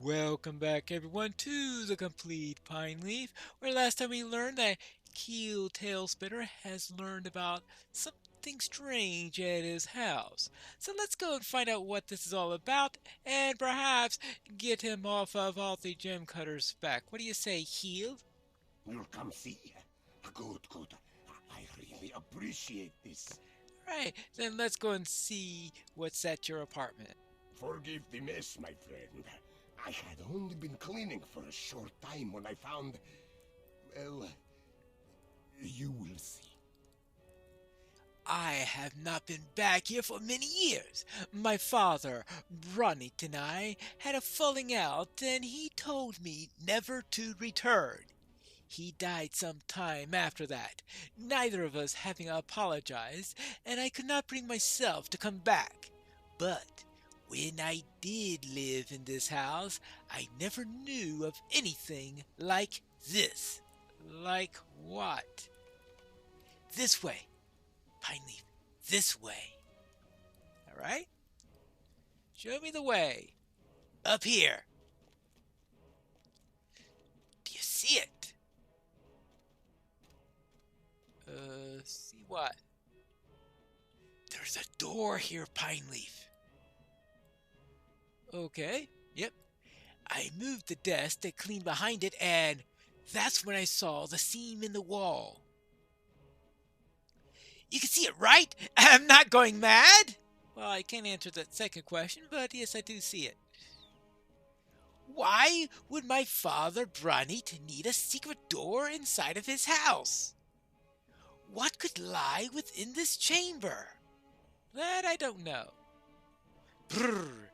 Welcome back, everyone, to the Complete Pine Leaf, where last time we learned that Keel Tailspinner has learned about something strange at his house. So let's go and find out what this is all about, and perhaps get him off of all the gem cutter's back. What do you say, Keel? You'll come see. Good, good. I really appreciate this. Right, then let's go and see what's at your apartment. Forgive the mess, my friend. I had only been cleaning for a short time when I found... Well, you will see. I have not been back here for many years. My father, Ronit, and I had a falling out, and he told me never to return. He died some time after that, neither of us having apologized, and I could not bring myself to come back. But when I did live in this house, I never knew of anything like this. Like what? This way. Pine Leaf, this way. All right? Show me the way. Up here. Do you see it? See what? There's a door here, Pine Leaf. Okay, yep. I moved the desk to clean behind it, and that's when I saw the seam in the wall. You can see it, right? I'm not going mad? Well, I can't answer that second question, but yes, I do see it. Why would my father, Branit, need a secret door inside of his house? What could lie within this chamber? That I don't know. Brrr,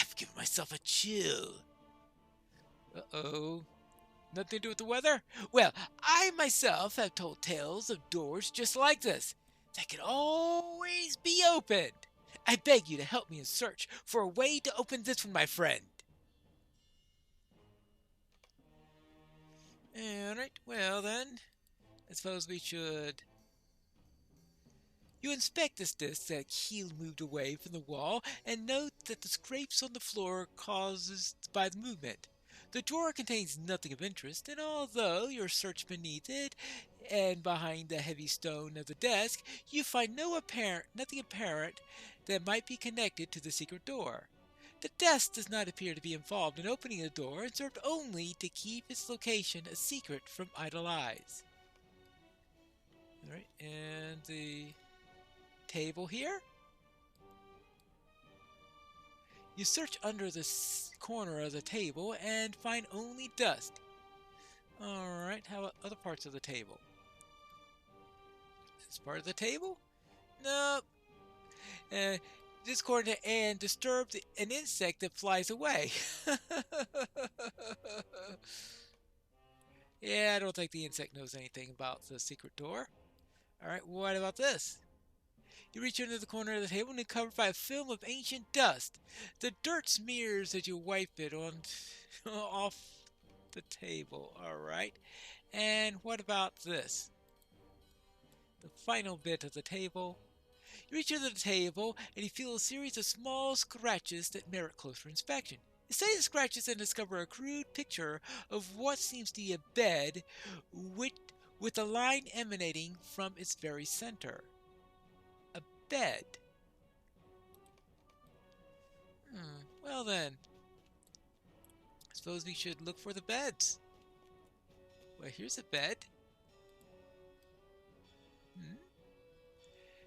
I've given myself a chill. Uh-oh. Nothing to do with the weather? Well, I myself have told tales of doors just like this that can always be opened. I beg you to help me in search for a way to open this one, my friend. Alright, well then, I suppose we should... You inspect this disc that Keel moved away from the wall and note that the scrapes on the floor are caused by the movement. The drawer contains nothing of interest, and although you search beneath it and behind the heavy stone of the desk, you find nothing apparent that might be connected to the secret door. The desk does not appear to be involved in opening the door and served only to keep its location a secret from idle eyes. Alright, and the table here? You search under the corner of the table and find only dust. Alright, how about other parts of the table? This part of the table? Nope. This corner and disturbs an insect that flies away. Yeah, I don't think the insect knows anything about the secret door. Alright, what about this? You reach under the corner of the table and it's covered by a film of ancient dust. The dirt smears as you wipe it on off the table. Alright. And what about this? The final bit of the table. You reach under the table and you feel a series of small scratches that merit closer inspection. You study the scratches and discover a crude picture of what seems to be a bed with a line emanating from its very center. A bed. Well then, I suppose we should look for the beds. Well, here's a bed.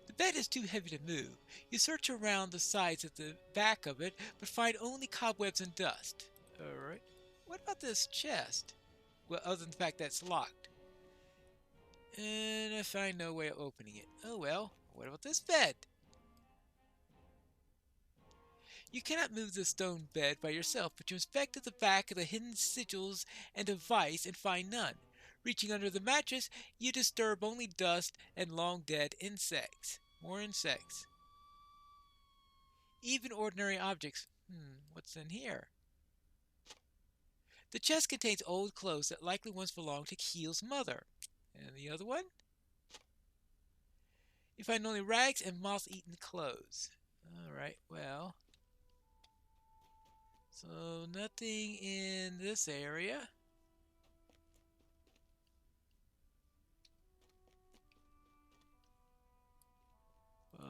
The bed is too heavy to move. You search around the sides at the back of it, but find only cobwebs and dust. Alright. What about this chest? Well, other than the fact that it's locked. And I find no way of opening it. Oh well, what about this bed? You cannot move the stone bed by yourself, but you inspect at the back of the hidden sigils and device and find none. Reaching under the mattress, you disturb only dust and long dead insects. More insects. Even ordinary objects. What's in here? The chest contains old clothes that likely once belonged to Keel's mother. And the other one? You find only rags and moth-eaten clothes. Alright, well. So nothing in this area.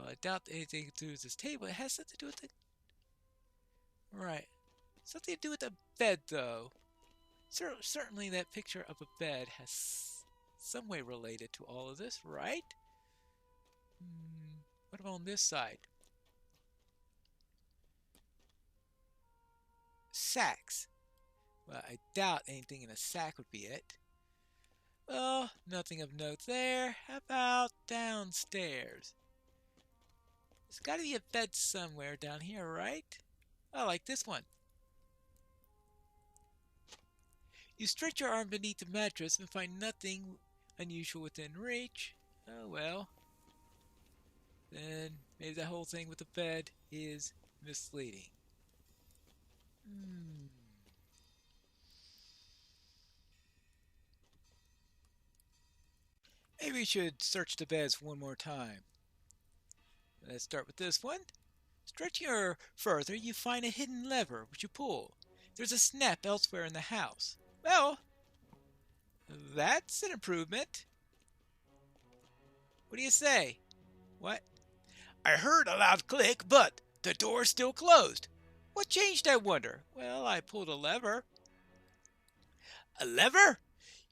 I doubt anything to do with this table. It has something to do with the... Right. Something to do with the bed, though. Certainly that picture of a bed has some way related to all of this, right? What about on this side? Sacks. Well, I doubt anything in a sack would be it. Well, nothing of note there. How about downstairs? There's got to be a bed somewhere down here, right? Oh, like this one. You stretch your arm beneath the mattress and find nothing unusual within reach. Oh well. Then maybe the whole thing with the bed is misleading. Maybe we should search the beds one more time. Let's start with this one. Stretching her further, you find a hidden lever which you pull. There's a snap elsewhere in the house. Well, that's an improvement. What do you say? What? I heard a loud click, but the door's still closed. What changed, I wonder? Well, I pulled a lever. A lever?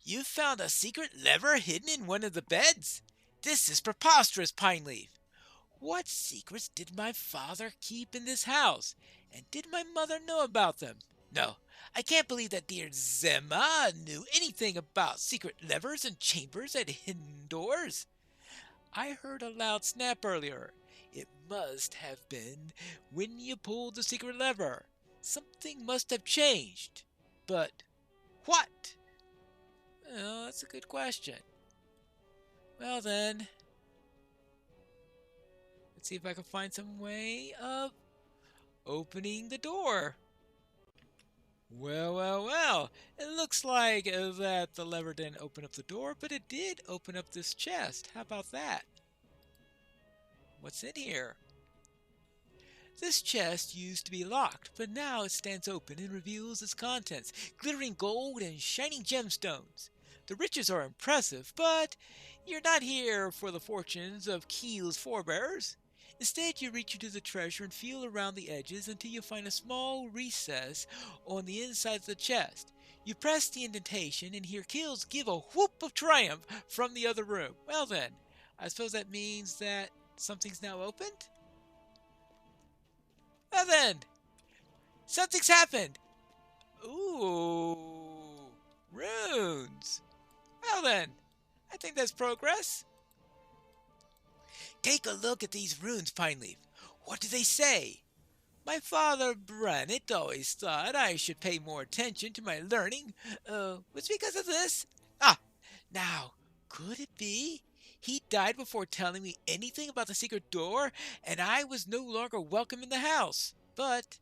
You found a secret lever hidden in one of the beds? This is preposterous, Pineleaf. What secrets did my father keep in this house? And did my mother know about them? No, I can't believe that dear Zemma knew anything about secret levers and chambers and hidden doors. I heard a loud snap earlier. It must have been when you pulled the secret lever. Something must have changed. But what? Well, that's a good question. Well then, let's see if I can find some way of opening the door. Well. It looks like that the lever didn't open up the door, but it did open up this chest. How about that? What's in here? This chest used to be locked, but now it stands open and reveals its contents, glittering gold and shining gemstones. The riches are impressive, but you're not here for the fortunes of Keel's forebears. Instead, you reach into the treasure and feel around the edges until you find a small recess on the inside of the chest. You press the indentation and hear Keels give a whoop of triumph from the other room. Well then, I suppose that means that something's now opened? Well then, something's happened. Ooh, runes. Well then, I think that's progress. Take a look at these runes, Pineleaf. What do they say? My father Brannett always thought I should pay more attention to my learning. Was it because of this? Now, could it be? He died before telling me anything about the secret door, and I was no longer welcome in the house. But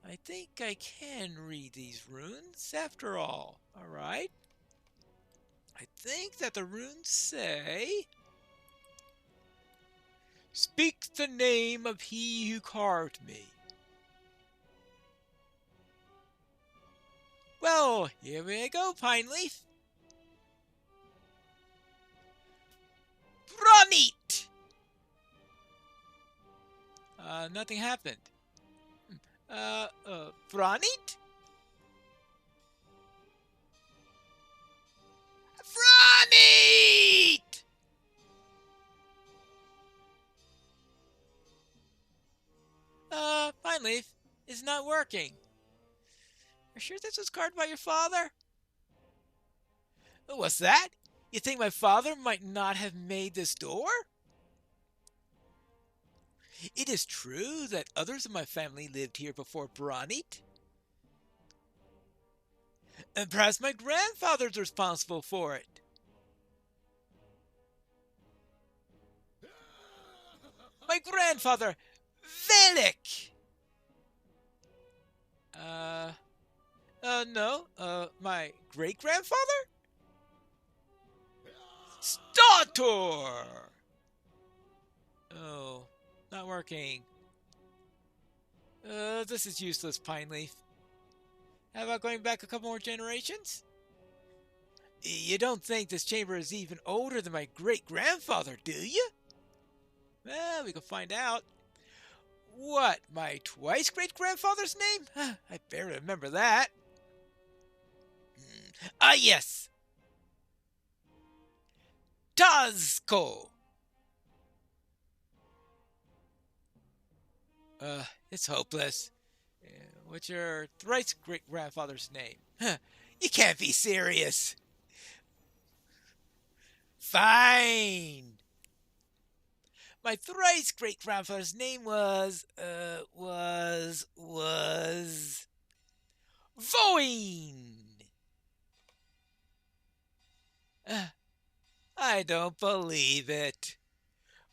I think I can read these runes after all. Alright? I think that the runes say... Speak the name of he who carved me. Well, here we go, Pineleaf. Ronit! Nothing happened. Franit? Franit! Pineleaf, it's not working. Are you sure this was carved by your father? What's that? You think my father might not have made this door? It is true that others of my family lived here before Branit. And perhaps my grandfather's responsible for it. My grandfather, Velik! No. My great-grandfather? Stator! Oh, not working. This is useless, Pineleaf. How about going back a couple more generations? You don't think this chamber is even older than my great-grandfather, do you? Well, we can find out. What, my twice great-grandfather's name? I barely remember that. Ah, yes! Tazko! It's hopeless. What's your thrice great-grandfather's name? You can't be serious. Fine. My thrice great-grandfather's name was Voin. I don't believe it.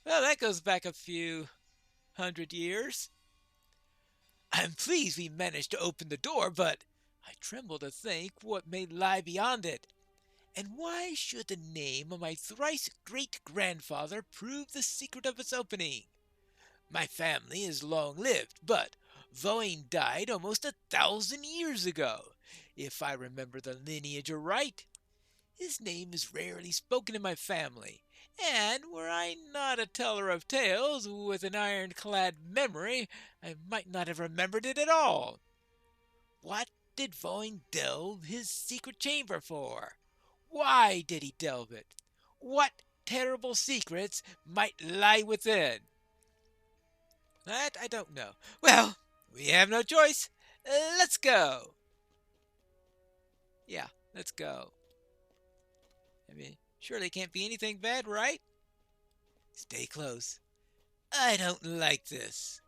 Well, that goes back a few 100 years. I'm pleased we managed to open the door, but I tremble to think what may lie beyond it. And why should the name of my thrice great-grandfather prove the secret of its opening? My family is long lived, but Voin died almost 1,000 years ago, if I remember the lineage right. His name is rarely spoken in my family, and were I not a teller of tales with an ironclad memory, I might not have remembered it at all. What did Voin delve his secret chamber for? Why did he delve it? What terrible secrets might lie within? That I don't know. Well, we have no choice. Let's go. Yeah, let's go. I mean, surely it can't be anything bad, right? Stay close. I don't like this.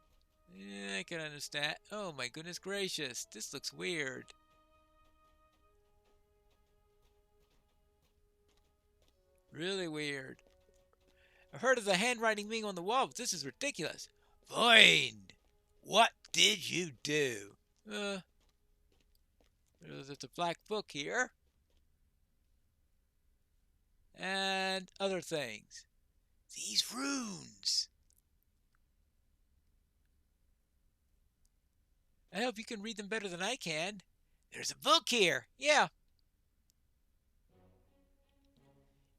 Yeah, I can understand. Oh my goodness gracious, this looks weird. Really weird. I've heard of the handwriting being on the wall, but this is ridiculous. Void! What did you do? There's a black book here. And other things. These runes. I hope you can read them better than I can. There's a book here. Yeah.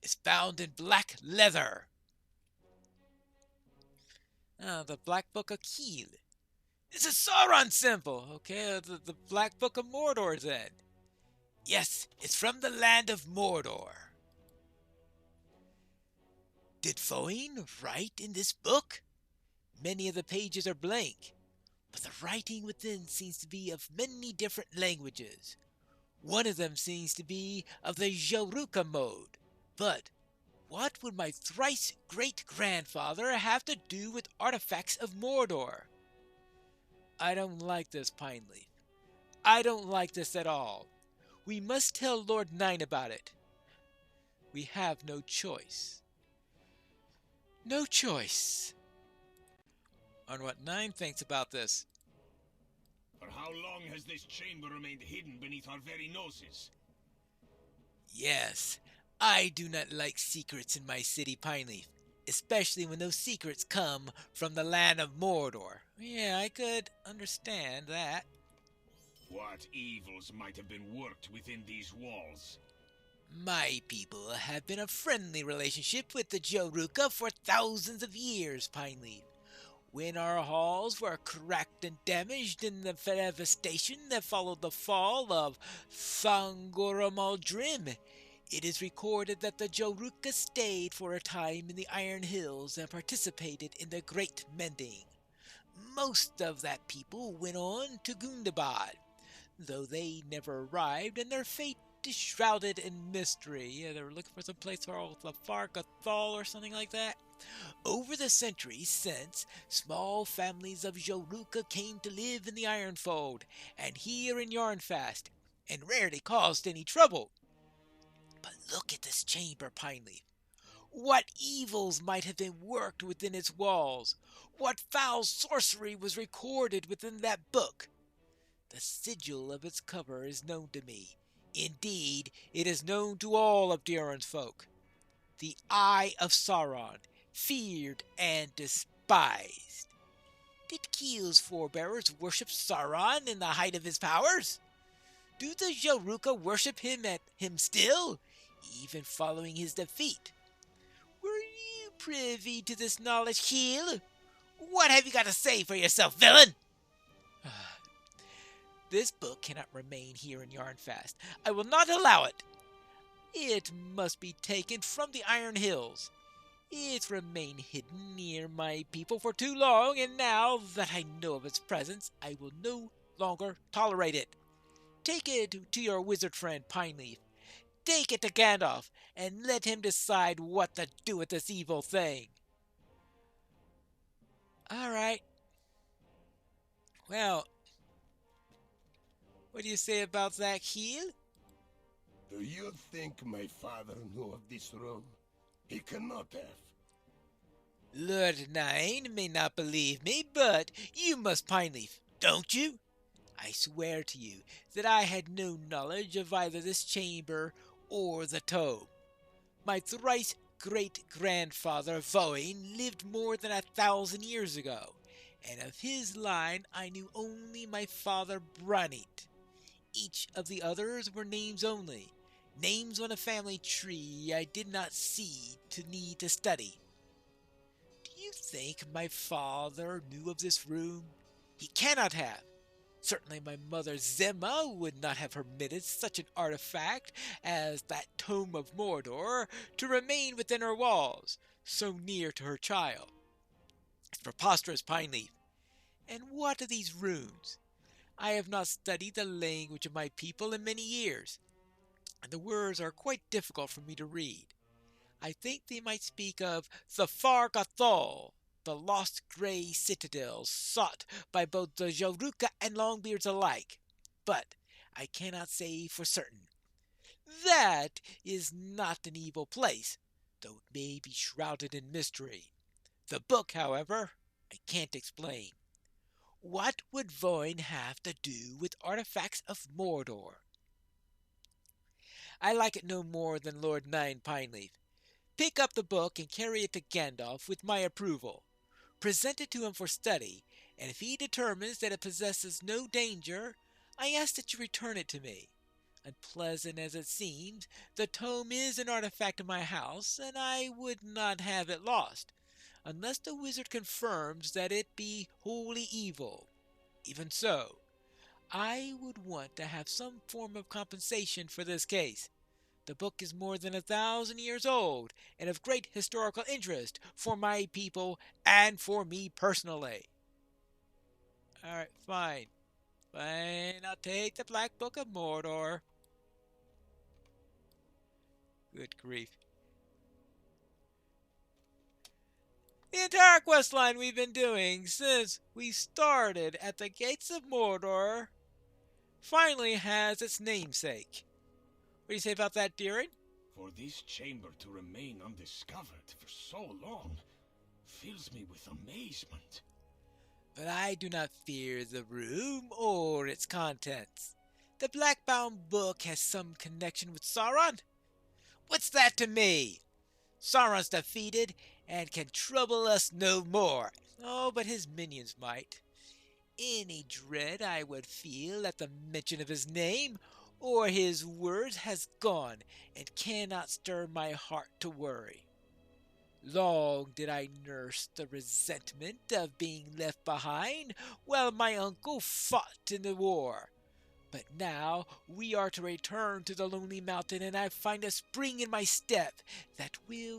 It's bound in black leather. The Black Book of Kiel. It's a Sauron symbol. Okay, the Black Book of Mordor then. Yes, it's from the land of Mordor. Did Foin write in this book? Many of the pages are blank, but the writing within seems to be of many different languages. One of them seems to be of the Jaruka mode. But what would my thrice great-grandfather have to do with artifacts of Mordor? I don't like this, Pineleaf. I don't like this at all. We must tell Lord Nine about it. We have no choice. No choice. On what Nine thinks about this. For how long has this chamber remained hidden beneath our very noses? Yes, I do not like secrets in my city, Pineleaf, especially when those secrets come from the land of Mordor. Yeah, I could understand that. What evils might have been worked within these walls? My people have been a friendly relationship with the Jaruka for thousands of years, Pineleaf. When our halls were cracked and damaged in the devastation that followed the fall of Thangoromaldrim, it is recorded that the Jaruka stayed for a time in the Iron Hills and participated in the Great Mending. Most of that people went on to Gundabad, though they never arrived and their fate is shrouded in mystery. Yeah, they were looking for some place called the Farkathal or something like that. Over the centuries since, small families of Jaruka came to live in the Ironfold and here in Yarnfast, and rarely caused any trouble. But look at this chamber, Pineleaf. What evils might have been worked within its walls? What foul sorcery was recorded within that book? The sigil of its cover is known to me. Indeed, it is known to all of Durin's folk. The Eye of Sauron, feared and despised. Did Kiel's forebears worship Sauron in the height of his powers? Do the Yoruka worship him still, even following his defeat? Were you privy to this knowledge, Heel? What have you got to say for yourself, villain? This book cannot remain here in Yarnfast. I will not allow it. It must be taken from the Iron Hills. It's remained hidden near my people for too long, and now that I know of its presence, I will no longer tolerate it. Take it to your wizard friend, Pineleaf. Take it to Gandalf, and let him decide what to do with this evil thing. Alright. Well, what do you say about that, Heel? Do you think my father knew of this room? He cannot have. Lord Nine may not believe me, but you must, Pineleaf, don't you? I swear to you that I had no knowledge of either this chamber or the tome. My thrice great-grandfather Voin lived more than 1,000 years ago, and of his line I knew only my father Branit. Each of the others were names only, names on a family tree I did not see to need to study. Do you think my father knew of this room? He cannot have. Certainly my mother Zemma would not have permitted such an artifact as that Tome of Mordor to remain within her walls, so near to her child. It's preposterous, Pineleaf. And what are these runes? I have not studied the language of my people in many years, and the words are quite difficult for me to read. I think they might speak of the Far Gathol, the lost grey citadel sought by both the Yoruka and Longbeards alike, but I cannot say for certain. That is not an evil place, though it may be shrouded in mystery. The book, however, I can't explain. What would Voin have to do with artifacts of Mordor? I like it no more than Lord Nine Pineleaf. Pick up the book and carry it to Gandalf with my approval. Present it to him for study, and if he determines that it possesses no danger, I ask that you return it to me. Unpleasant as it seems, the tome is an artifact of my house, and I would not have it lost, unless the wizard confirms that it be wholly evil. Even so, I would want to have some form of compensation for this case. The book is more than 1,000 years old and of great historical interest for my people and for me personally. Alright, fine. Fine, I'll take the Black Book of Mordor. Good grief. The entire quest line we've been doing since we started at the Gates of Mordor finally has its namesake. What do you say about that, Deering? For this chamber to remain undiscovered for so long fills me with amazement. But I do not fear the room or its contents. The black-bound book has some connection with Sauron. What's that to me? Sauron's defeated and can trouble us no more. Oh, but his minions might. Any dread I would feel at the mention of his name or his words has gone and cannot stir my heart to worry. Long did I nurse the resentment of being left behind while my uncle fought in the war. But now we are to return to the Lonely Mountain, and I find a spring in my step that was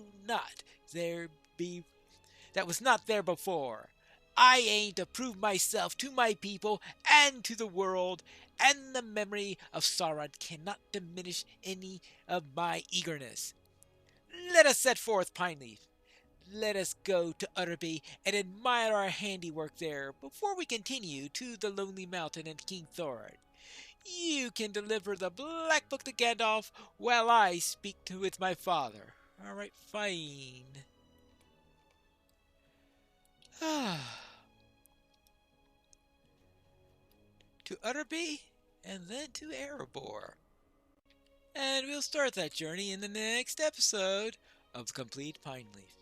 not there before. I aim to prove myself to my people and to the world, and the memory of Sauron cannot diminish any of my eagerness. Let us set forth, Pineleaf. Let us go to Utterby and admire our handiwork there before we continue to the Lonely Mountain and King Thorin. You can deliver the Black Book to Gandalf while I speak with my father. All right, fine. To Utterby and then to Erebor. And we'll start that journey in the next episode of Complete Pineleaf.